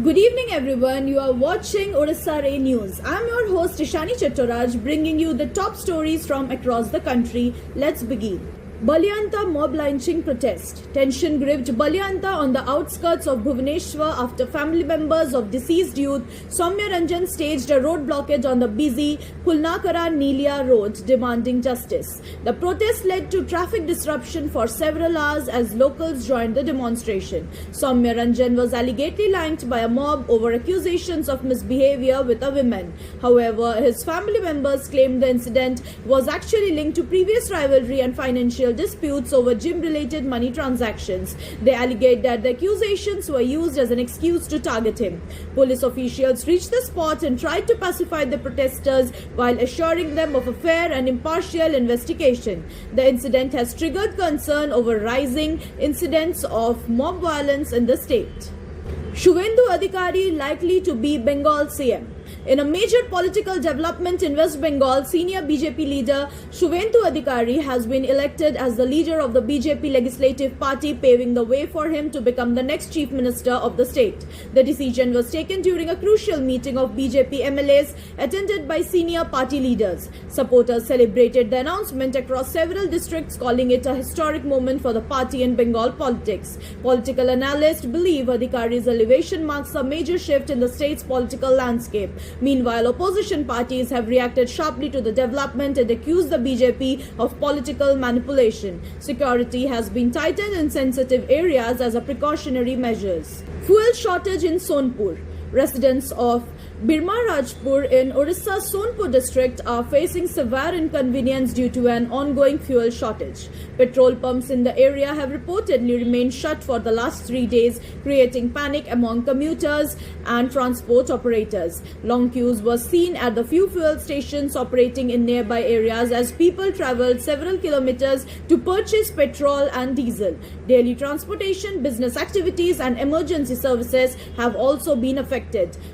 Good evening, everyone. You are watching Odisha Ray News. I'm your host Ishani Chattoraj, bringing you the top stories from across the country. Let's begin. Balyanta mob lynching protest. Tension gripped Balyanta on the outskirts of Bhubaneswar after family members of deceased youth Soumya Ranjan staged a road blockage on the busy Pulnakara-Nelia road demanding justice. The protest led to traffic disruption for several hours as locals joined the demonstration. Soumya Ranjan was allegedly lynched by a mob over accusations of misbehavior with a woman. However, his family members claimed the incident was actually linked to previous rivalry and financial disputes over gym-related money transactions. They alleged that the accusations were used as an excuse to target him. Police officials reached the spot and tried to pacify the protesters while assuring them of a fair and impartial investigation. The incident has triggered concern over rising incidents of mob violence in the state. Shuvendu Adhikari likely to be Bengal CM. In a major political development in West Bengal, senior BJP leader Shuvendu Adhikari has been elected as the leader of the BJP Legislative Party, paving the way for him to become the next Chief Minister of the state. The decision was taken during a crucial meeting of BJP MLAs attended by senior party leaders. Supporters celebrated the announcement across several districts, calling it a historic moment for the party in Bengal politics. Political analysts believe Adhikari's elevation marks a major shift in the state's political landscape. Meanwhile, opposition parties have reacted sharply to the development and accused the BJP of political manipulation. Security has been tightened in sensitive areas as a precautionary measures. Fuel shortage in Sonpur. Residents of Birma Rajpur in Odisha's Sonpur district are facing severe inconvenience due to an ongoing fuel shortage. Petrol pumps in the area have reportedly remained shut for the last 3 days, creating panic among commuters and transport operators. Long queues were seen at the few fuel stations operating in nearby areas as people traveled several kilometers to purchase petrol and diesel. Daily transportation, business activities and emergency services have also been affected.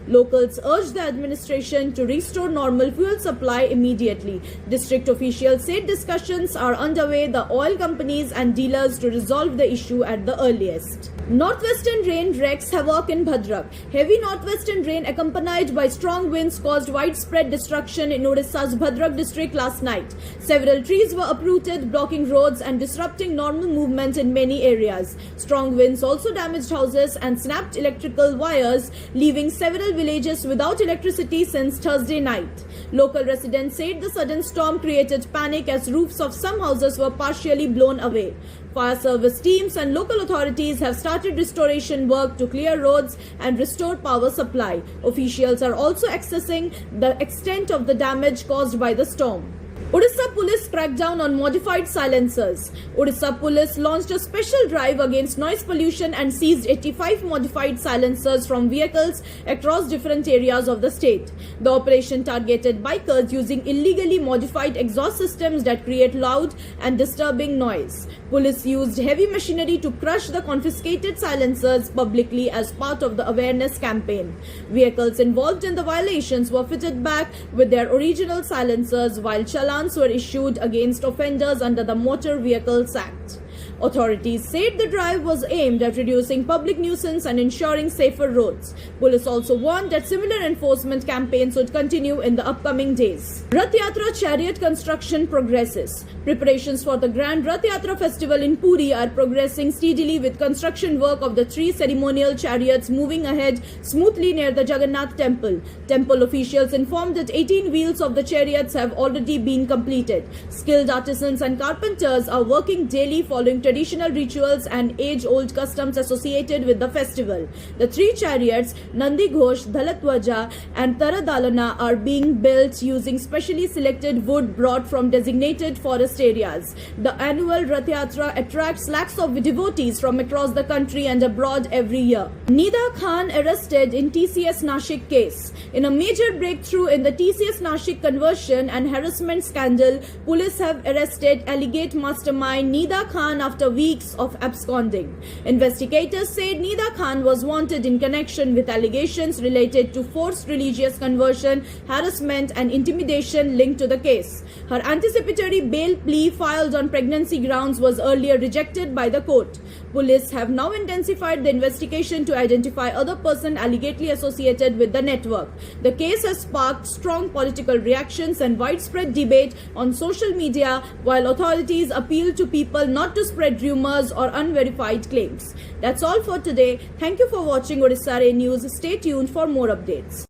Locals urged the administration to restore normal fuel supply immediately. District officials said discussions are underway with the oil companies and dealers to resolve the issue at the earliest. Northwestern rain wreaks havoc in Bhadrak. Heavy northwestern rain accompanied by strong winds caused widespread destruction in Odisha's Bhadrak district last night. Several trees were uprooted, blocking roads and disrupting normal movement in many areas. Strong winds also damaged houses and snapped electrical wires, leaving several villages without electricity since Thursday night. Local residents said the sudden storm created panic as roofs of some houses were partially blown away. Fire service teams and local authorities have started restoration work to clear roads and restore power supply. Officials are also assessing the extent of the damage caused by the storm. Odisha Police crackdown on modified silencers. Odisha Police launched a special drive against noise pollution and seized 85 modified silencers from vehicles across different areas of the state. The operation targeted bikers using illegally modified exhaust systems that create loud and disturbing noise. Police used heavy machinery to crush the confiscated silencers publicly as part of the awareness campaign. Vehicles involved in the violations were fitted back with their original silencers, while challans were issued against offenders under the Motor Vehicles Act. Authorities said the drive was aimed at reducing public nuisance and ensuring safer roads. Police also warned that similar enforcement campaigns would continue in the upcoming days. Rath Yatra chariot construction progresses. Preparations for the Grand Rath Yatra festival in Puri are progressing steadily, with construction work of the 3 ceremonial chariots moving ahead smoothly near the Jagannath temple. Temple officials informed that 18 wheels of the chariots have already been completed. Skilled artisans and carpenters are working daily following traditional rituals and age-old customs associated with the festival. The 3 chariots, Nandi Ghosh, Dhalatwaja and Taradalana, are being built using specially selected wood brought from designated forest areas. The annual Rath Yatra attracts lakhs of devotees from across the country and abroad every year. Nida Khan arrested in TCS Nashik case. In a major breakthrough in the TCS Nashik conversion and harassment scandal, police have arrested alleged mastermind Nida Khan after weeks of absconding. Investigators said Nida Khan was wanted in connection with allegations related to forced religious conversion, harassment and intimidation linked to the case. Her anticipatory bail plea filed on pregnancy grounds was earlier rejected by the court. Police have now intensified the investigation to identify other persons allegedly associated with the network. The case has sparked strong political reactions and widespread debate on social media, while authorities appeal to people not to spread rumors or unverified claims. That's all for today. Thank you for watching Odisha News. Stay tuned for more updates.